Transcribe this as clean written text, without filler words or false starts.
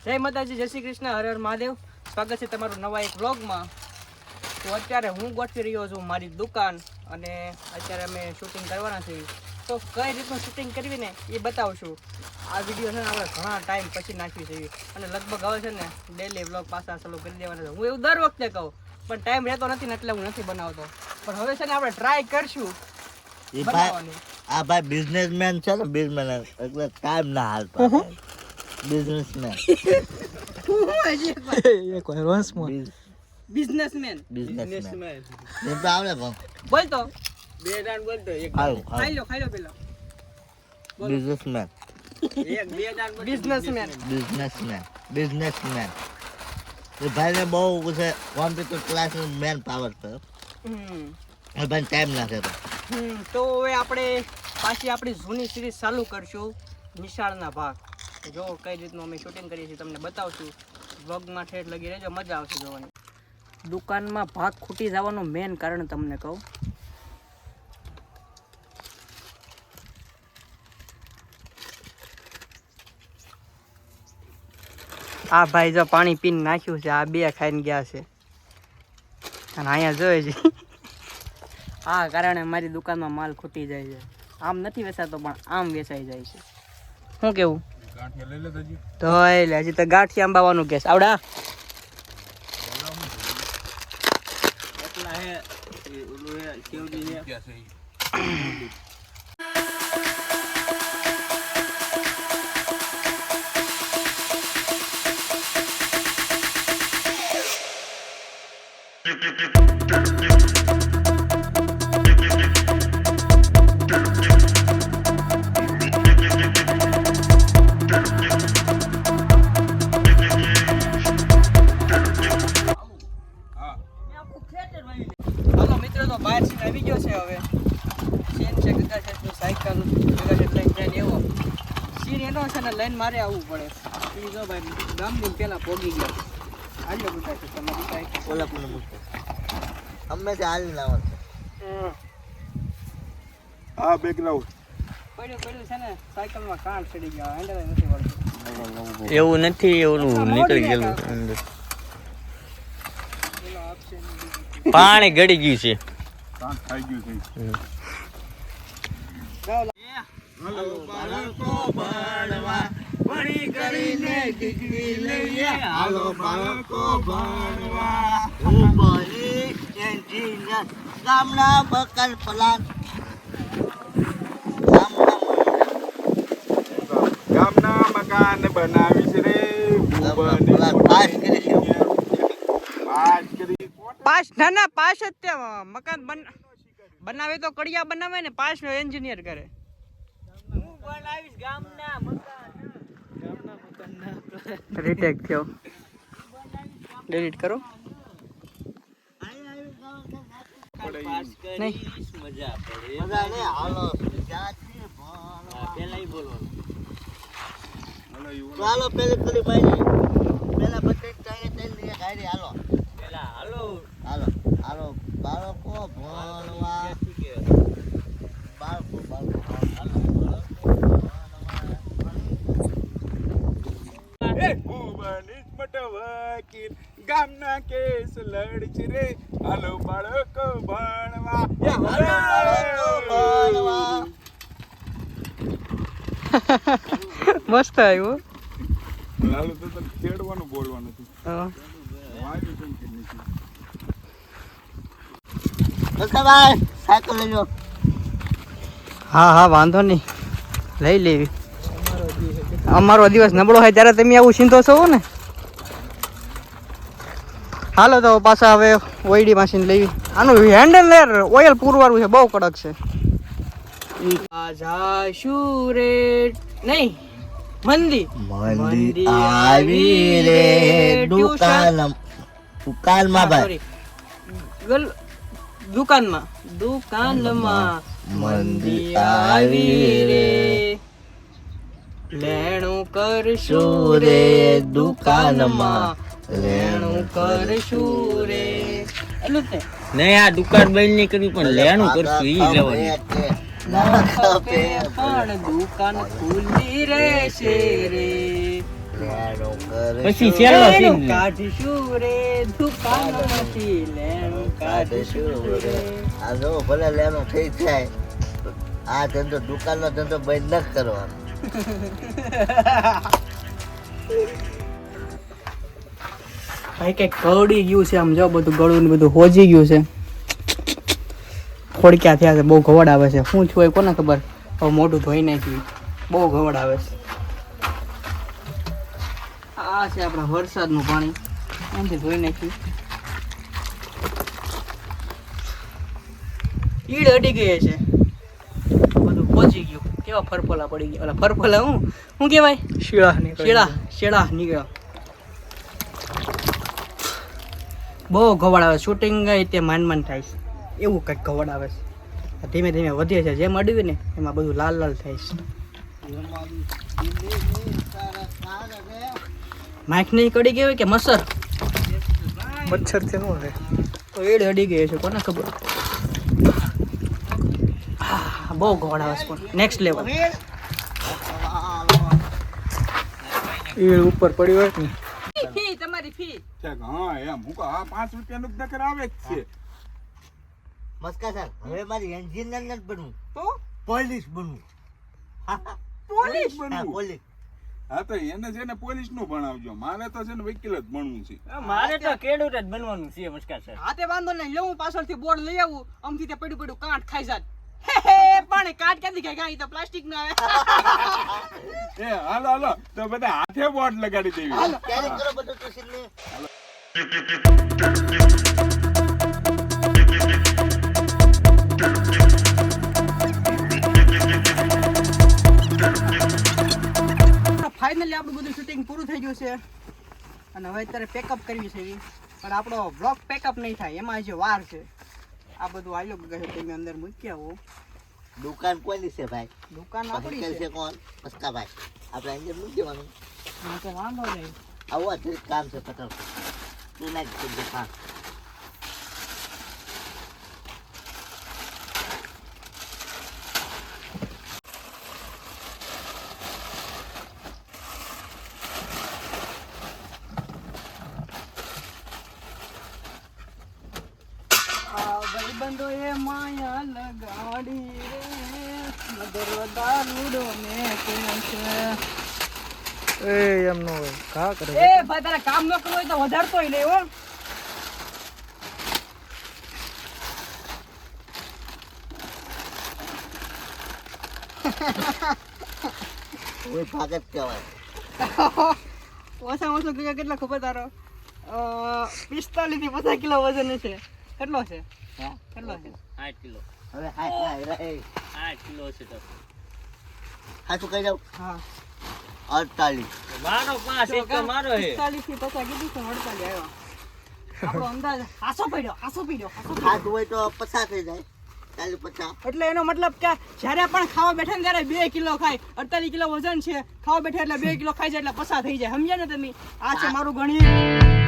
જય માતાજી, જય શ્રી કૃષ્ણ, હર હર મહાદેવ. સ્વાગત છે તમારું નવા એક વ્લોગમાં. તો અત્યારે હું ગોઠવી રહ્યો છું મારી દુકાન અને અત્યારે અમે શૂટિંગ કરવાના છીએ. તો કઈ રીતનું શૂટિંગ કરવી ને એ બતાવશું. આ વિડીયો છે ને આપણે ઘણા ટાઈમ પછી નાખવી છે અને લગભગ હવે છે ને ડેલી વ્લોગ પાછા ચાલુ કરી દેવાના છે. હું એવું દર વખતે કહું પણ ટાઈમ રહેતો નથી ને એટલે હું નથી બનાવતો. પણ હવે છે ને આપણે ટ્રાય કરશું બનાવવાની. આ ભાઈ બિઝનેસમેન છે ને, બિઝનેસમેન એટલે ટાઈમ ના હાલતો. બિઝનેસમેન એક વાર વંશમાં બિઝનેસમેન એ તો આવડે પણ બોલ તો બે દાન બોલતો એક ખાઈ લો પેલા બિઝનેસમેન એક બે દાન બોલતો બિઝનેસમેન. બિઝનેસમેન એ ભાઈને બહુ છે કોમ્પ્યુટર ક્લાસ મેન પાવર છે. એ ભાઈ ટાઈમ ના છે તો હવે આપણે પાછી આપણી જૂની સિરીઝ ચાલુ કરશું, નિશાળના ભાગ. જો કઈ રીતનું અમે શૂટિંગ કરીએ છીએ તમને બતાવશું. વ્લોગમાં ઠેઠ લગી રહેજો, મજા આવશે જોવાની. દુકાનમાં ભાગ ખૂટી જવાનું મેઇન કારણ તમને કહું. આ ભાઈ જો પાણી પીને નાખ્યું છે, આ બે ખાઈને ગયા છે અને અહીંયા જોઈએ છે. આ કારણે મારી દુકાનમાં માલ ખૂટી જાય છે. આમ નથી વેચાતો પણ આમ વેચાઈ જાય છે. શું કેવું? તો હજી તો ગાંઠિયા અંબાવાનું કેસ આવડા. એટલા હે ઓલું હે કેવડી હે હાલો મિત્રો, તો બહાર સીન આવી ગયો છે. હવે સીન છે ગગા શેઠની સાયકલ, ગગા શેઠ લઈને જાય એવો સીન એનો છે ને લઈને મારે આવવું પડે. એ જો ભાઈ ગામની પેલા પોગી ગયા. હાલો ગગા શેઠ તમારી સાયકલ ઓલા પણ મૂકે અમે તે હાલ લાવવા છે. આ બેકગ્રાઉન્ડ પડ્યું છે ને સાયકલમાં કાંડ ચડી ગયા, હેન્ડલ નથી વળતું. એવું નથી, ઓલું નીકળી ગયેલું અંદર પેલો આપશે પાણી ગળી ગયું છે. જાઓ હાલો બાળકો ભણવા ભણી કરીને ડિગ્રી લઈએ. હાલો બાળકો ભણવા હું બની એન્જિનિયર ગામના બકલ પ્લાન ગામના મકાન બનાવીશ રે પાસ કરી પાસ ના પાસ જ તે મકાન બનાવે તો કડિયા બનાવે ને પાસ એન્જિનિયર કરે. રીટેક થયો, ડિલીટ કરો. નહીં મજા પડે. મજા લે. હાલો જાતી ભણવા પેલા ઈ બોલવાનું. હાલો પેલી ભાઈ પેલા બટેક ટાઈગે તેલ ગાડી હાલો પેલા હાલો હાલો બાળકો ભણવા બાળકો ગામના કેસ લડચ રે. હાલો બાળકો ભણવા મસ્ત આવ્યું. હાલો તો તને ખેડવાનું બોલવાનું હતું. ભાઈ સાયકલ લઈ લો. હા વાંધો નહીં, લઈ લેવી. અમારો દિવસ નબળો હોય ત્યારે તમે આવું ચિંતો છો ને. હાલો તો પાછા હવે ઓઈડી મશીન લેવી. આનું હેન્ડલ યાર ઓઇલ પૂરવાળું છે, બહુ કડક છે. નહીં મંદી આવી રે દુકાનમાં ભાઈ દુકાનમાં મંદી આવી રે. લેણું કરશું રે દુકાનમાં, લેણું કરશું રે. એટલું જ ને. નહીં, આ દુકાન બંધ નહીં કરવી પણ લેણું કરશું ઈ લેવાની. પણ દુકાન ખુલ્લી રહેશે રે. લેણું કરીશું. પછી છેલ્લો લેણું સીન. કાઢીશું રે દુકાનમાંથી લેણું કાઢીશું રે. આ જો ભલે લેણું થઈ જાય, આ ધંધો દુકાનનો ધંધો બંધ ન કરવાનો. ભાઈ કઈક કવડી ગયું છે, આમ જો બધું ગળું ને બધું હોજી ગયું છે, ખોડક્યા થયા છે, બહુ ઘવડ આવે છે. શું થયું એ કોને ખબર. હવે મોઢું ધોઈ નાખ્યું, બહુ ઘવડ આવે છે. આ છે આપણા વરસાદનું પાણી, એનાથી ધોઈ નાખ્યું. ઈડ અડી ગઈ છે, બધું પહોંચી ગયું. કેવા ફરફલા પડી ગયા, ઓલા ફરફલા શું કહેવાય, શેડા નીકળ્યા. બહુ ઘવડ આવે, શૂટિંગ તે માંડ થાય છે, એવું કંઈક ઘવડ આવે છે. ધીમે ધીમે વધે છે, જેમ અડવી ને એમાં બધું લાલ લાલ થાય છે. માઇક નહીં કડી ગઈ હોય કે મચ્છર મચ્છરથી નો રહે. તો એડ અડી ગઈ છે, કોને ખબર. બહુ ઘવડ આવે છે, નેક્સ્ટ લેવલ. ઈળ ઉપર પડી હોય ને. ફી તમારી ફી. ઠીક, હા એમ હું કહું, આ 5 રૂપિયાનું જ નકર આવે જ છે. મસ્કા સર, હવે મારી એન્જિનિયર નથી બનવું, તો પોલીસ બનવું. પોલીસ હા, બનવું. પોલીસ. હા તો એને છે ને પોલીસ નું ભણાવજો, મારે તો છે ને વકીલ જ ભણવું છે. મારે તો ખેડૂત જ બનવાનું છે મસ્કા સર. હા તે વાંધો નહીં, લઉં પાછળથી બોર્ડ લઈ આવું. આમથી તે પડ્યું પડ્યું કાંઠ ખાઈ જાત. પણ કાંઠ ક્યાંથી ખાય, કાંઈ તો પ્લાસ્ટિક ના આવે. એ હાલો હાલો તો બધા હાથે બોર્ડ લગાડી દેવી. ક્યારે કરો બધું તો સિલ્લે. ફાઇનલી આપણું બધું શૂટિંગ પૂરું થઈ ગયું છે અને હવે અત્યારે પેકઅપ કરવી છે એવી. પણ આપણો બ્લોગ પેકઅપ નહીં થાય, એમાં હજી વાર છે. આ બધું આલ્યો ગયો છે, તમે અંદર મૂકી આવો. દુકાન કોની છે ભાઈ? દુકાન આપણી છે છે. કોણ? મસ્કા ભાઈ. આપણે અંદર મૂકી દેવાનું. હા તો વાંધો નહીં. આવું અત્યારે કામ છે ફટાફટ. તું નાખ દેજે કામ. ભાઈબંધો એ માયા લગાડી રે, મધરવદા લૂડો ને છે. એ એમ નો હોય, કા કરે. એ ભાઈ તારે કામ ન કરવું હોય તો વધારતોય નહીં હો. ઓય ભાગત કહેવાય. ઓછામાં ઓછો કેટલા ખબર તારો? 45 થી 50 કિલો વજન છે. કેટલો છે? હા? કેટલો છે? 8 કિલો. હવે હાય રહે. 8 કિલો છે તો. હા શું કહી જાઉં? હા 48. મારો પાસ એક તો મારો હે. 45 થી 50 કીધું છે, 48 આવ્યો. આપણો અંદાજ આસો પડ્યો. ખાધું હોય તો 50 થઈ જાય. 40-50. એટલે એનો મતલબ કે જ્યારે પણ ખાવા બેઠા ને ત્યારે 2 કિલો ખાય. 48 કિલો વજન છે, ખાવા બેઠા એટલે 2 કિલો ખાઈ જાય એટલે પસા થઈ જાય. સમજ્યા ને તમે? આ છે મારું ગણિત.